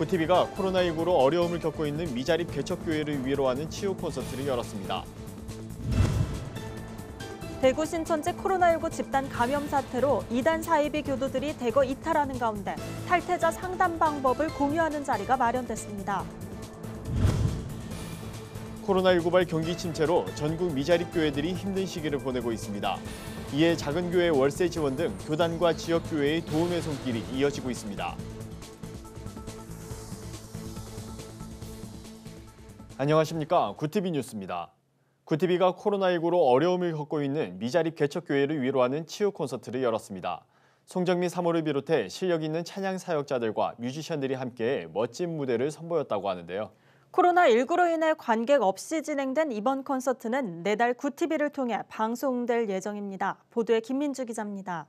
구티비가 코로나19로 어려움을 겪고 있는 미자립 개척교회를 위로하는 치유 콘서트를 열었습니다. 대구 신천지 코로나19 집단 감염 사태로 이단 사이비 교도들이 대거 이탈하는 가운데 탈퇴자 상담 방법을 공유하는 자리가 마련됐습니다. 코로나19발 경기 침체로 전국 미자립 교회들이 힘든 시기를 보내고 있습니다. 이에 작은 교회 월세 지원 등 교단과 지역 교회의 도움의 손길이 이어지고 있습니다. 안녕하십니까. 구티비 뉴스입니다. 구티비가 코로나19로 어려움을 겪고 있는 미자립 개척교회를 위로하는 치유 콘서트를 열었습니다. 송정미 사모를 비롯해 실력 있는 찬양 사역자들과 뮤지션들이 함께 멋진 무대를 선보였다고 하는데요. 코로나19로 인해 관객 없이 진행된 이번 콘서트는 내달 구티비를 통해 방송될 예정입니다. 보도에 김민주 기자입니다.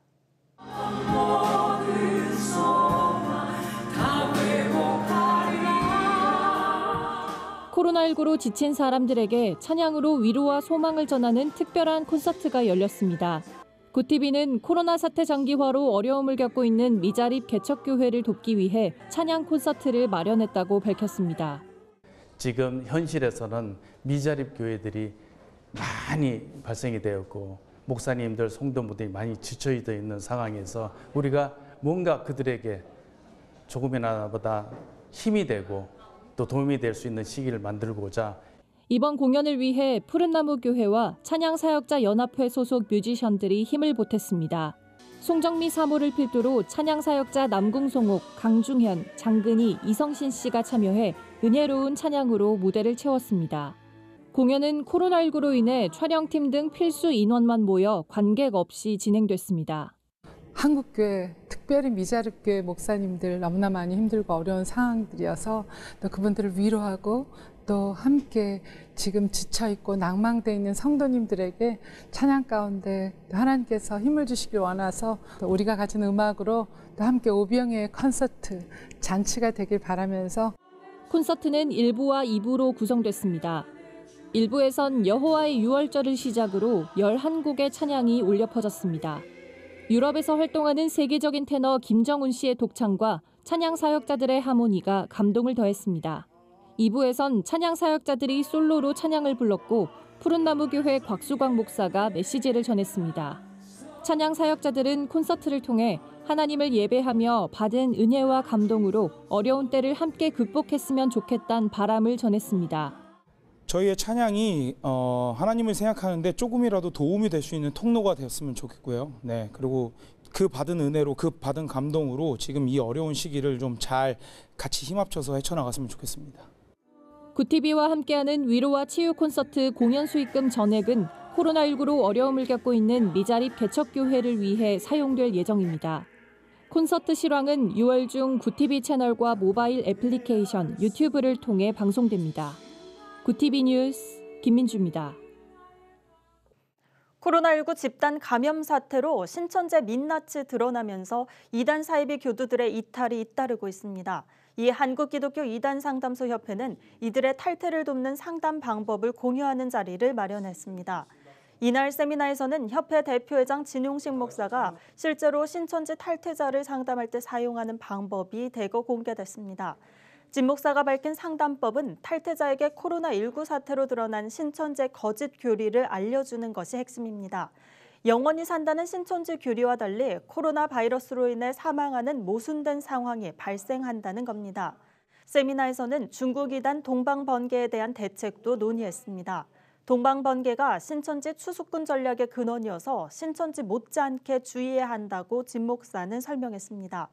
코로나19로 지친 사람들에게 찬양으로 위로와 소망을 전하는 특별한 콘서트가 열렸습니다. 구티비는 코로나 사태 장기화로 어려움을 겪고 있는 미자립 개척교회를 돕기 위해 찬양 콘서트를 마련했다고 밝혔습니다. 지금 현실에서는 미자립 교회들이 많이 발생이 되었고 목사님들, 성도분들이 많이 지쳐 있는 상황에서 우리가 뭔가 그들에게 조금이나마 힘이 되고 또 도움이 될 수 있는 시기를 만들고자 이번 공연을 위해 푸른나무 교회와 찬양사역자 연합회 소속 뮤지션들이 힘을 보탰습니다. 송정미 사모를 필두로 찬양사역자 남궁송옥, 강중현, 장근희, 이성신 씨가 참여해 은혜로운 찬양으로 무대를 채웠습니다. 공연은 코로나19로 인해 촬영팀 등 필수 인원만 모여 관객 없이 진행됐습니다. 한국교회, 특별히 미자립교회 목사님들 너무나 많이 힘들고 어려운 상황들이어서 또 그분들을 위로하고 또 함께 지금 지쳐있고 낭망되어 있는 성도님들에게 찬양 가운데 하나님께서 힘을 주시길 원해서 또 우리가 가진 음악으로 또 함께 오병의 콘서트, 잔치가 되길 바라면서 콘서트는 1부와 2부로 구성됐습니다. 1부에선 여호와의 유월절을 시작으로 11곡의 찬양이 울려 퍼졌습니다. 유럽에서 활동하는 세계적인 테너 김정훈 씨의 독창과 찬양 사역자들의 하모니가 감동을 더했습니다. 2부에선 찬양 사역자들이 솔로로 찬양을 불렀고 푸른나무 교회 곽수광 목사가 메시지를 전했습니다. 찬양 사역자들은 콘서트를 통해 하나님을 예배하며 받은 은혜와 감동으로 어려운 때를 함께 극복했으면 좋겠다는 바람을 전했습니다. 저희의 찬양이 하나님을 생각하는데 조금이라도 도움이 될 수 있는 통로가 되었으면 좋겠고요. 네, 그리고 그 받은 은혜로, 그 받은 감동으로 지금 이 어려운 시기를 좀 잘 같이 힘합쳐서 헤쳐나갔으면 좋겠습니다. 구티비와 함께하는 위로와 치유 콘서트 공연 수익금 전액은 코로나19로 어려움을 겪고 있는 미자립 개척교회를 위해 사용될 예정입니다. 콘서트 실황은 6월 중 구티비 채널과 모바일 애플리케이션, 유튜브를 통해 방송됩니다. 구티비 뉴스 김민주입니다. 코로나19 집단 감염 사태로 신천지 민낯이 드러나면서 이단 사이비 교도들의 이탈이 잇따르고 있습니다. 이 한국기독교 이단 상담소 협회는 이들의 탈퇴를 돕는 상담 방법을 공유하는 자리를 마련했습니다. 이날 세미나에서는 협회 대표회장 진용식 목사가 실제로 신천지 탈퇴자를 상담할 때 사용하는 방법이 대거 공개됐습니다. 진 목사가 밝힌 상담법은 탈퇴자에게 코로나19 사태로 드러난 신천지의 거짓 교리를 알려주는 것이 핵심입니다. 영원히 산다는 신천지 교리와 달리 코로나 바이러스로 인해 사망하는 모순된 상황이 발생한다는 겁니다. 세미나에서는 중국 이단 동방번개에 대한 대책도 논의했습니다. 동방번개가 신천지 추수꾼 전략의 근원이어서 신천지 못지않게 주의해야 한다고 진 목사는 설명했습니다.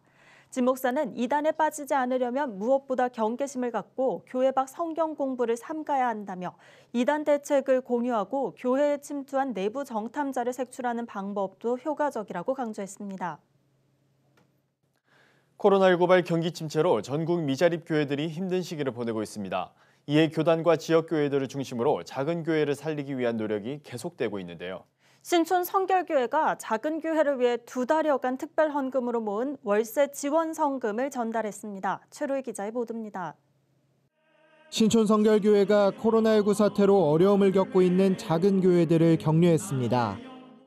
진 목사는 이단에 빠지지 않으려면 무엇보다 경계심을 갖고 교회 밖 성경 공부를 삼가야 한다며 이단 대책을 공유하고 교회에 침투한 내부 정탐자를 색출하는 방법도 효과적이라고 강조했습니다. 코로나19발 경기 침체로 전국 미자립 교회들이 힘든 시기를 보내고 있습니다. 이에 교단과 지역 교회들을 중심으로 작은 교회를 살리기 위한 노력이 계속되고 있는데요. 신촌 성결교회가 작은 교회를 위해 2달여간 특별 헌금으로 모은 월세 지원 성금을 전달했습니다. 최로희 기자의 보도입니다. 신촌 성결교회가 코로나19 사태로 어려움을 겪고 있는 작은 교회들을 격려했습니다.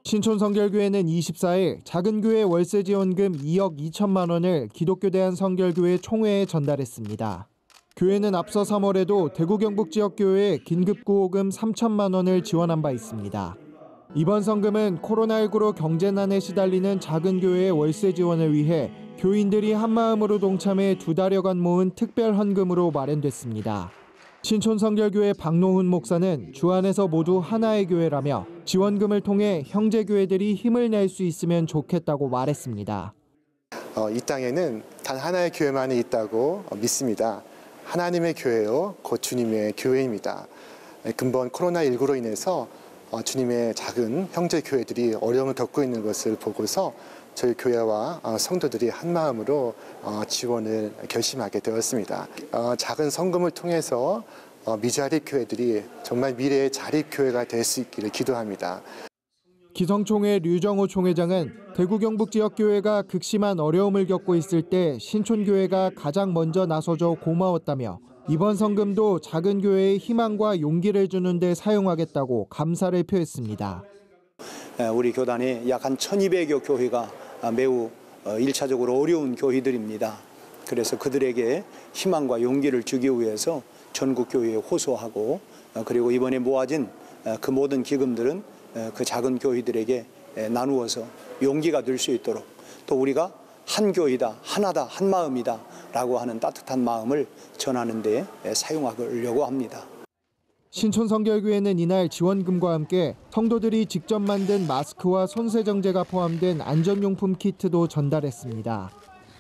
신촌성결교회는 24일 작은 교회 월세 지원금 2억 2천만 원을 기독교 대한성결교회 총회에 전달했습니다. 교회는 앞서 3월에도 대구 경북 지역 교회에 긴급 구호금 3천만 원을 지원한 바 있습니다. 이번 성금은 코로나19로 경제난에 시달리는 작은 교회의 월세 지원을 위해 교인들이 한마음으로 동참해 2달여간 모은 특별 헌금으로 마련됐습니다. 신촌성결교회 박노훈 목사는 주 안에서 모두 하나의 교회라며 지원금을 통해 형제교회들이 힘을 낼 수 있으면 좋겠다고 말했습니다. 이 땅에는 단 하나의 교회만이 있다고 믿습니다. 하나님의 교회요, 곧 주님의 교회입니다. 근본 코로나19로 인해서 주님의 작은 형제 교회들이 어려움을 겪고 있는 것을 보고서 저희 교회와 성도들이 한 마음으로 지원을 결심하게 되었습니다. 작은 성금을 통해서 미자립 교회들이 정말 미래의 자립 교회가 될 수 있기를 기도합니다. 기성총회 류정호 총회장은 대구 경북 지역 교회가 극심한 어려움을 겪고 있을 때 신촌교회가 가장 먼저 나서줘 고마웠다며 이번 성금도 작은 교회의 희망과 용기를 주는 데 사용하겠다고 감사를 표했습니다. 우리 교단에 약 한 1200여 교회가 매우 1차적으로 어려운 교회들입니다. 그래서 그들에게 희망과 용기를 주기 위해서 전국 교회에 호소하고 그리고 이번에 모아진 그 모든 기금들은 그 작은 교회들에게 나누어서 용기가 될 수 있도록 또 우리가 한 교회다, 하나다, 한 마음이다 라고 하는 따뜻한 마음을 전하는 데 사용하려고 합니다. 신촌성결교회는 이날 지원금과 함께 성도들이 직접 만든 마스크와 손세정제가 포함된 안전용품 키트도 전달했습니다.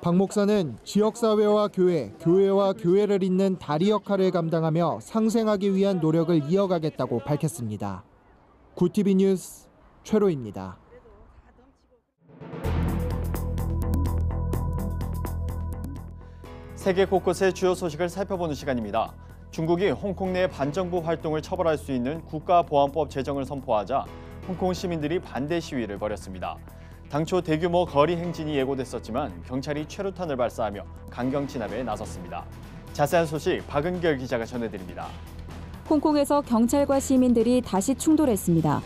박 목사는 지역사회와 교회, 교회와 교회를 잇는 다리 역할을 감당하며 상생하기 위한 노력을 이어가겠다고 밝혔습니다. 구TV 뉴스 최로입니다. 세계 곳곳의 주요 소식을 살펴보는 시간입니다. 중국이 홍콩 내 반정부 활동을 처벌할 수 있는 국가보안법 제정을 선포하자 홍콩 시민들이 반대 시위를 벌였습니다. 당초 대규모 거리 행진이 예고됐었지만 경찰이 최루탄을 발사하며 강경 진압에 나섰습니다. 자세한 소식 박은결 기자가 전해드립니다. 홍콩에서 경찰과 시민들이 다시 충돌했습니다.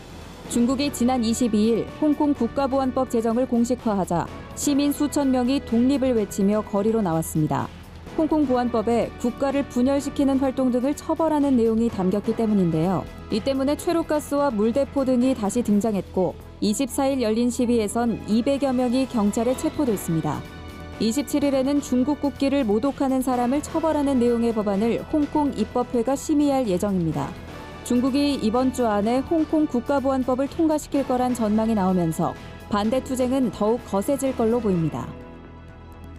중국이 지난 22일 홍콩 국가보안법 제정을 공식화하자 시민 수천 명이 독립을 외치며 거리로 나왔습니다. 홍콩 보안법에 국가를 분열시키는 활동 등을 처벌하는 내용이 담겼기 때문인데요. 이 때문에 최루가스와 물대포 등이 다시 등장했고 24일 열린 시위에선 200여 명이 경찰에 체포됐습니다. 27일에는 중국 국기를 모독하는 사람을 처벌하는 내용의 법안을 홍콩 입법회가 심의할 예정입니다. 중국이 이번 주 안에 홍콩 국가보안법을 통과시킬 거란 전망이 나오면서 반대 투쟁은 더욱 거세질 걸로 보입니다.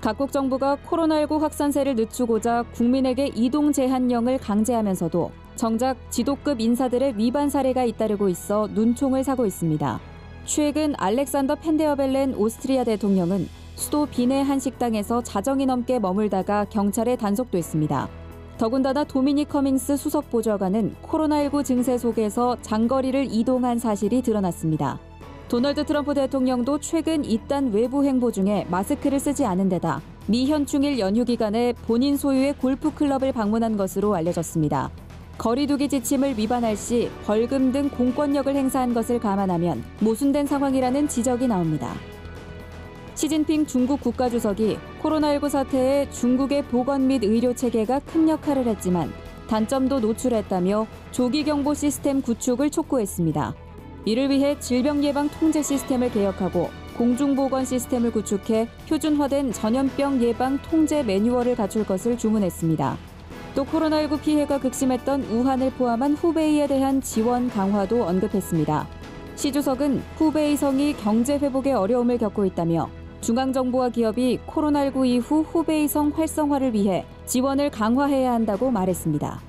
각국 정부가 코로나19 확산세를 늦추고자 국민에게 이동 제한령을 강제하면서도 정작 지도급 인사들의 위반 사례가 잇따르고 있어 눈총을 사고 있습니다. 최근 알렉산더 펜데어벨렌 오스트리아 대통령은 수도 빈의 한 식당에서 자정이 넘게 머물다가 경찰에 단속됐습니다. 더군다나 도미닉 커밍스 수석 보좌관은 코로나19 증세 속에서 장거리를 이동한 사실이 드러났습니다. 도널드 트럼프 대통령도 최근 이딴 외부 행보 중에 마스크를 쓰지 않은 데다 미 현충일 연휴 기간에 본인 소유의 골프클럽을 방문한 것으로 알려졌습니다. 거리두기 지침을 위반할 시 벌금 등 공권력을 행사한 것을 감안하면 모순된 상황이라는 지적이 나옵니다. 시진핑 중국 국가주석이 코로나19 사태에 중국의 보건 및 의료 체계가 큰 역할을 했지만 단점도 노출했다며 조기 경보 시스템 구축을 촉구했습니다. 이를 위해 질병 예방 통제 시스템을 개혁하고 공중보건 시스템을 구축해 표준화된 전염병 예방 통제 매뉴얼을 갖출 것을 주문했습니다. 또 코로나19 피해가 극심했던 우한을 포함한 후베이에 대한 지원 강화도 언급했습니다. 시 주석은 후베이성이 경제 회복에 어려움을 겪고 있다며 중앙정부와 기업이 코로나19 이후 후베이성 활성화를 위해 지원을 강화해야 한다고 말했습니다.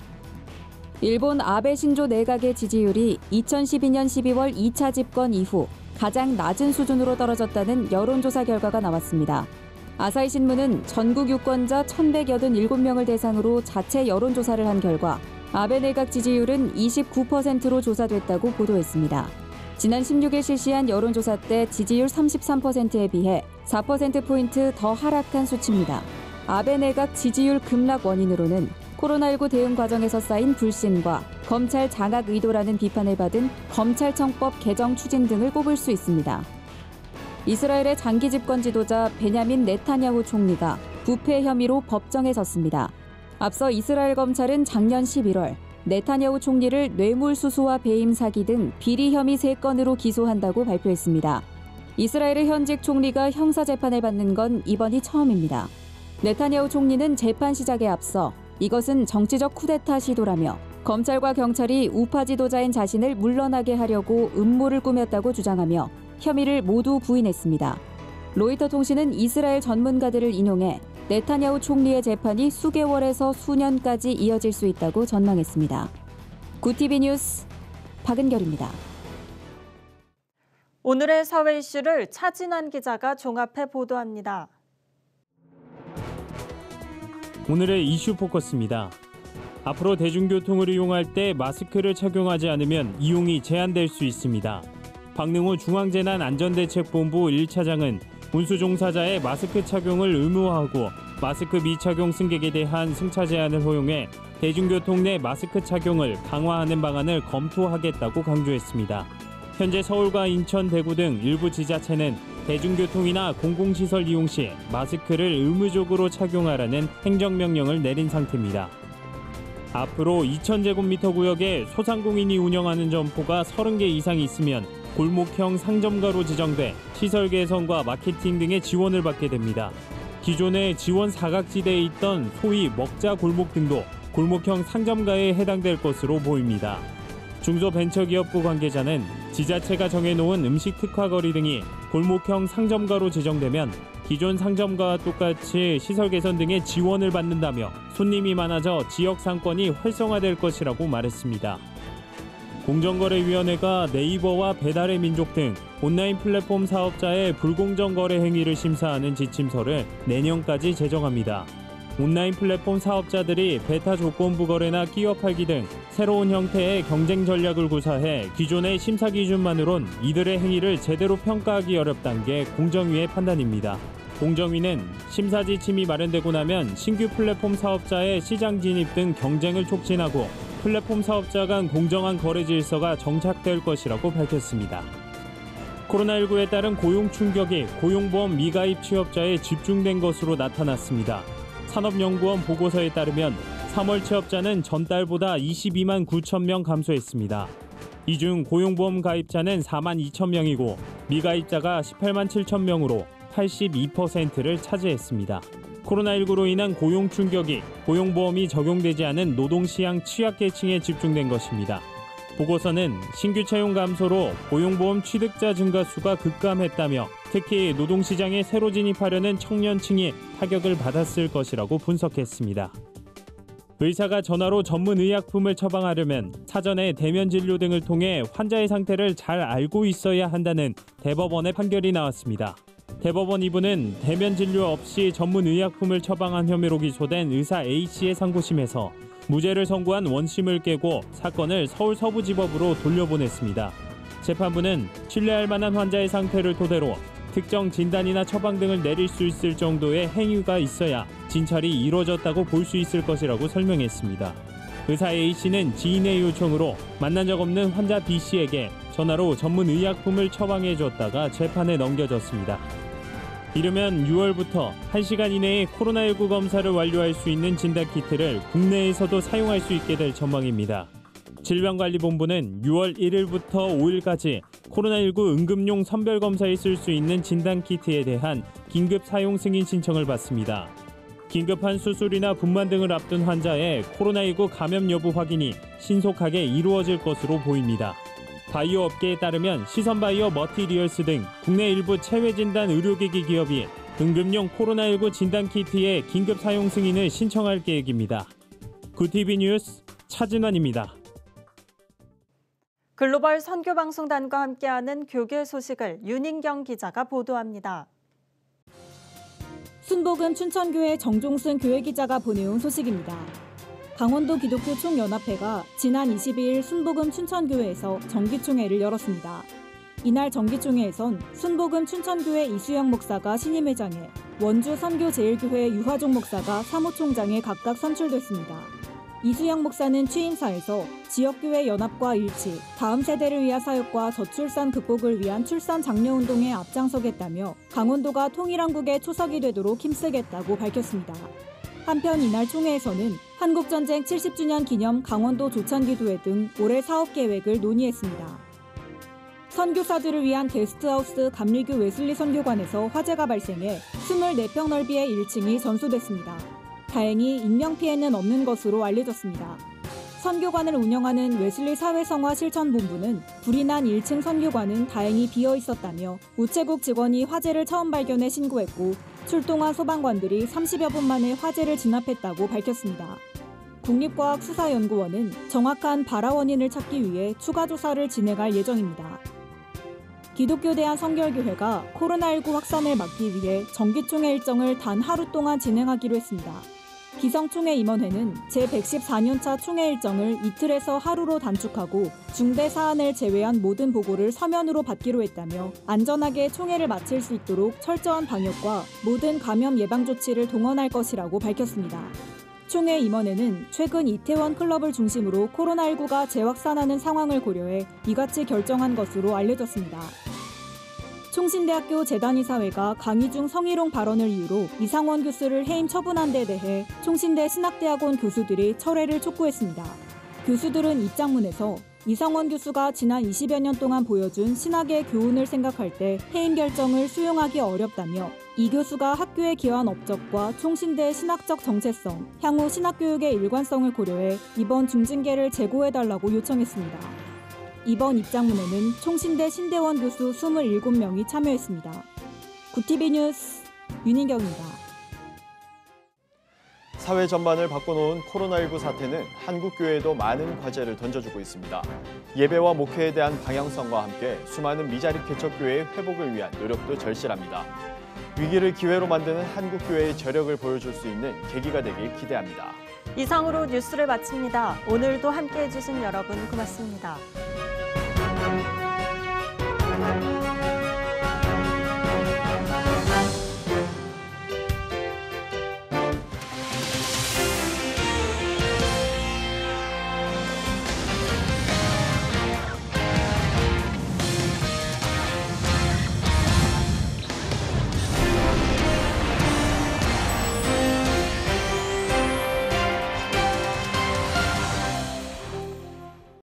일본 아베 신조 내각의 지지율이 2012년 12월 2차 집권 이후 가장 낮은 수준으로 떨어졌다는 여론조사 결과가 나왔습니다. 아사히 신문은 전국 유권자 1,187명을 대상으로 자체 여론조사를 한 결과 아베 내각 지지율은 29%로 조사됐다고 보도했습니다. 지난 16일 실시한 여론조사 때 지지율 33%에 비해 4%포인트 더 하락한 수치입니다. 아베 내각 지지율 급락 원인으로는 코로나19 대응 과정에서 쌓인 불신과 검찰 장악 의도라는 비판을 받은 검찰청법 개정 추진 등을 꼽을 수 있습니다. 이스라엘의 장기 집권 지도자 베냐민 네타냐후 총리가 부패 혐의로 법정에 섰습니다. 앞서 이스라엘 검찰은 작년 11월 네타냐후 총리를 뇌물수수와 배임 사기 등 비리 혐의 3건으로 기소한다고 발표했습니다. 이스라엘의 현직 총리가 형사재판을 받는 건 이번이 처음입니다. 네타냐후 총리는 재판 시작에 앞서 이것은 정치적 쿠데타 시도라며 검찰과 경찰이 우파 지도자인 자신을 물러나게 하려고 음모를 꾸몄다고 주장하며 혐의를 모두 부인했습니다. 로이터 통신은 이스라엘 전문가들을 인용해 네타냐후 총리의 재판이 수개월에서 수년까지 이어질 수 있다고 전망했습니다. 구티비 뉴스 박은결입니다. 오늘의 사회 이슈를 차진환 기자가 종합해 보도합니다. 오늘의 이슈 포커스입니다. 앞으로 대중교통을 이용할 때 마스크를 착용하지 않으면 이용이 제한될 수 있습니다. 박능호 중앙재난안전대책본부 1차장은 운수 종사자의 마스크 착용을 의무화하고 마스크 미착용 승객에 대한 승차 제한을 허용해 대중교통 내 마스크 착용을 강화하는 방안을 검토하겠다고 강조했습니다. 현재 서울과 인천, 대구 등 일부 지자체는 대중교통이나 공공시설 이용 시 마스크를 의무적으로 착용하라는 행정명령을 내린 상태입니다. 앞으로 2,000제곱미터 구역에 소상공인이 운영하는 점포가 30개 이상 있으면 골목형 상점가로 지정돼 시설 개선과 마케팅 등의 지원을 받게 됩니다. 기존에 지원 사각지대에 있던 소위 먹자 골목 등도 골목형 상점가에 해당될 것으로 보입니다. 중소벤처기업부 관계자는 지자체가 정해놓은 음식 특화거리 등이 골목형 상점가로 지정되면 기존 상점가와 똑같이 시설 개선 등의 지원을 받는다며 손님이 많아져 지역 상권이 활성화될 것이라고 말했습니다. 공정거래위원회가 네이버와 배달의 민족 등 온라인 플랫폼 사업자의 불공정 거래 행위를 심사하는 지침서를 내년까지 제정합니다. 온라인 플랫폼 사업자들이 베타 조건부 거래나 끼워 팔기 등 새로운 형태의 경쟁 전략을 구사해 기존의 심사 기준만으론 이들의 행위를 제대로 평가하기 어렵다는 게 공정위의 판단입니다. 공정위는 심사 지침이 마련되고 나면 신규 플랫폼 사업자의 시장 진입 등 경쟁을 촉진하고 플랫폼 사업자 간 공정한 거래 질서가 정착될 것이라고 밝혔습니다. 코로나19에 따른 고용 충격이 고용보험 미가입 취업자에 집중된 것으로 나타났습니다. 산업연구원 보고서에 따르면 3월 취업자는 전달보다 22만 9천 명 감소했습니다. 이 중 고용보험 가입자는 4만 2천 명이고 미가입자가 18만 7천 명으로 82%를 차지했습니다. 코로나19로 인한 고용 충격이 고용보험이 적용되지 않은 노동시장 취약계층에 집중된 것입니다. 보고서는 신규 채용 감소로 고용보험 취득자 증가 수가 급감했다며 특히 노동시장에 새로 진입하려는 청년층이 타격을 받았을 것이라고 분석했습니다. 의사가 전화로 전문 의약품을 처방하려면 사전에 대면 진료 등을 통해 환자의 상태를 잘 알고 있어야 한다는 대법원의 판결이 나왔습니다. 대법원 2부는 대면 진료 없이 전문 의약품을 처방한 혐의로 기소된 의사 A씨의 상고심에서 무죄를 선고한 원심을 깨고 사건을 서울 서부지법으로 돌려보냈습니다. 재판부는 신뢰할 만한 환자의 상태를 토대로 특정 진단이나 처방 등을 내릴 수 있을 정도의 행위가 있어야 진찰이 이루어졌다고 볼 수 있을 것이라고 설명했습니다. 의사 A씨는 지인의 요청으로 만난 적 없는 환자 B씨에게 전화로 전문 의약품을 처방해 줬다가 재판에 넘겨졌습니다. 이르면 6월부터 1시간 이내에 코로나19 검사를 완료할 수 있는 진단키트를 국내에서도 사용할 수 있게 될 전망입니다. 질병관리본부는 6월 1일부터 5일까지 코로나19 응급용 선별검사에 쓸 수 있는 진단키트에 대한 긴급 사용 승인 신청을 받습니다. 긴급한 수술이나 분만 등을 앞둔 환자의 코로나19 감염 여부 확인이 신속하게 이루어질 것으로 보입니다. 바이오 업계에 따르면 시선바이오 머티리얼스 등 국내 일부 체외진단 의료기기 기업이 응급용 코로나19 진단키트의 긴급 사용 승인을 신청할 계획입니다. 구티비 뉴스 차진환입니다. 글로벌 선교방송단과 함께하는 교계 소식을 윤인경 기자가 보도합니다. 순복음 춘천교회 정종순 교회기자가 보내온 소식입니다. 강원도 기독교 총연합회가 지난 22일 순복음 춘천교회에서 정기총회를 열었습니다. 이날 정기총회에선 순복음 춘천교회 이수영 목사가 신임회장에 원주 선교제일교회 유화종 목사가 사무총장에 각각 선출됐습니다. 이수영 목사는 취임사에서 지역교회 연합과 일치, 다음 세대를 위한 사역과 저출산 극복을 위한 출산 장려 운동에 앞장서겠다며 강원도가 통일한국의 초석이 되도록 힘쓰겠다고 밝혔습니다. 한편 이날 총회에서는 한국전쟁 70주년 기념 강원도 조찬기도회 등 올해 사업 계획을 논의했습니다. 선교사들을 위한 게스트하우스 감리교 웨슬리 선교관에서 화재가 발생해 24평 넓이의 1층이 전소됐습니다. 다행히 인명피해는 없는 것으로 알려졌습니다. 선교관을 운영하는 웨슬리 사회성화 실천본부는 불이 난 1층 선교관은 다행히 비어 있었다며 우체국 직원이 화재를 처음 발견해 신고했고 출동한 소방관들이 30여 분 만에 화재를 진압했다고 밝혔습니다. 국립과학수사연구원은 정확한 발화 원인을 찾기 위해 추가 조사를 진행할 예정입니다. 기독교 대한성결교회가 코로나19 확산을 막기 위해 정기총회 일정을 단 하루 동안 진행하기로 했습니다. 기성총회 임원회는 제114년차 총회 일정을 이틀에서 하루로 단축하고 중대 사안을 제외한 모든 보고를 서면으로 받기로 했다며 안전하게 총회를 마칠 수 있도록 철저한 방역과 모든 감염 예방 조치를 동원할 것이라고 밝혔습니다. 총회 임원회는 최근 이태원 클럽을 중심으로 코로나19가 재확산하는 상황을 고려해 이같이 결정한 것으로 알려졌습니다. 총신대학교 재단이사회가 강의 중 성희롱 발언을 이유로 이상원 교수를 해임 처분한 데 대해 총신대 신학대학원 교수들이 철회를 촉구했습니다. 교수들은 입장문에서 이상원 교수가 지난 20여 년 동안 보여준 신학의 교훈을 생각할 때 해임 결정을 수용하기 어렵다며 이 교수가 학교에 기여한 업적과 총신대의 신학적 정체성, 향후 신학교육의 일관성을 고려해 이번 중징계를 재고해달라고 요청했습니다. 이번 입장문에는 총신대 신대원 교수 27명이 참여했습니다. 구티비 뉴스 윤인경입니다. 사회 전반을 바꿔놓은 코로나19 사태는 한국교회에도 많은 과제를 던져주고 있습니다. 예배와 목회에 대한 방향성과 함께 수많은 미자립 개척교회의 회복을 위한 노력도 절실합니다. 위기를 기회로 만드는 한국교회의 저력을 보여줄 수 있는 계기가 되길 기대합니다. 이상으로 뉴스를 마칩니다. 오늘도 함께해 주신 여러분 고맙습니다.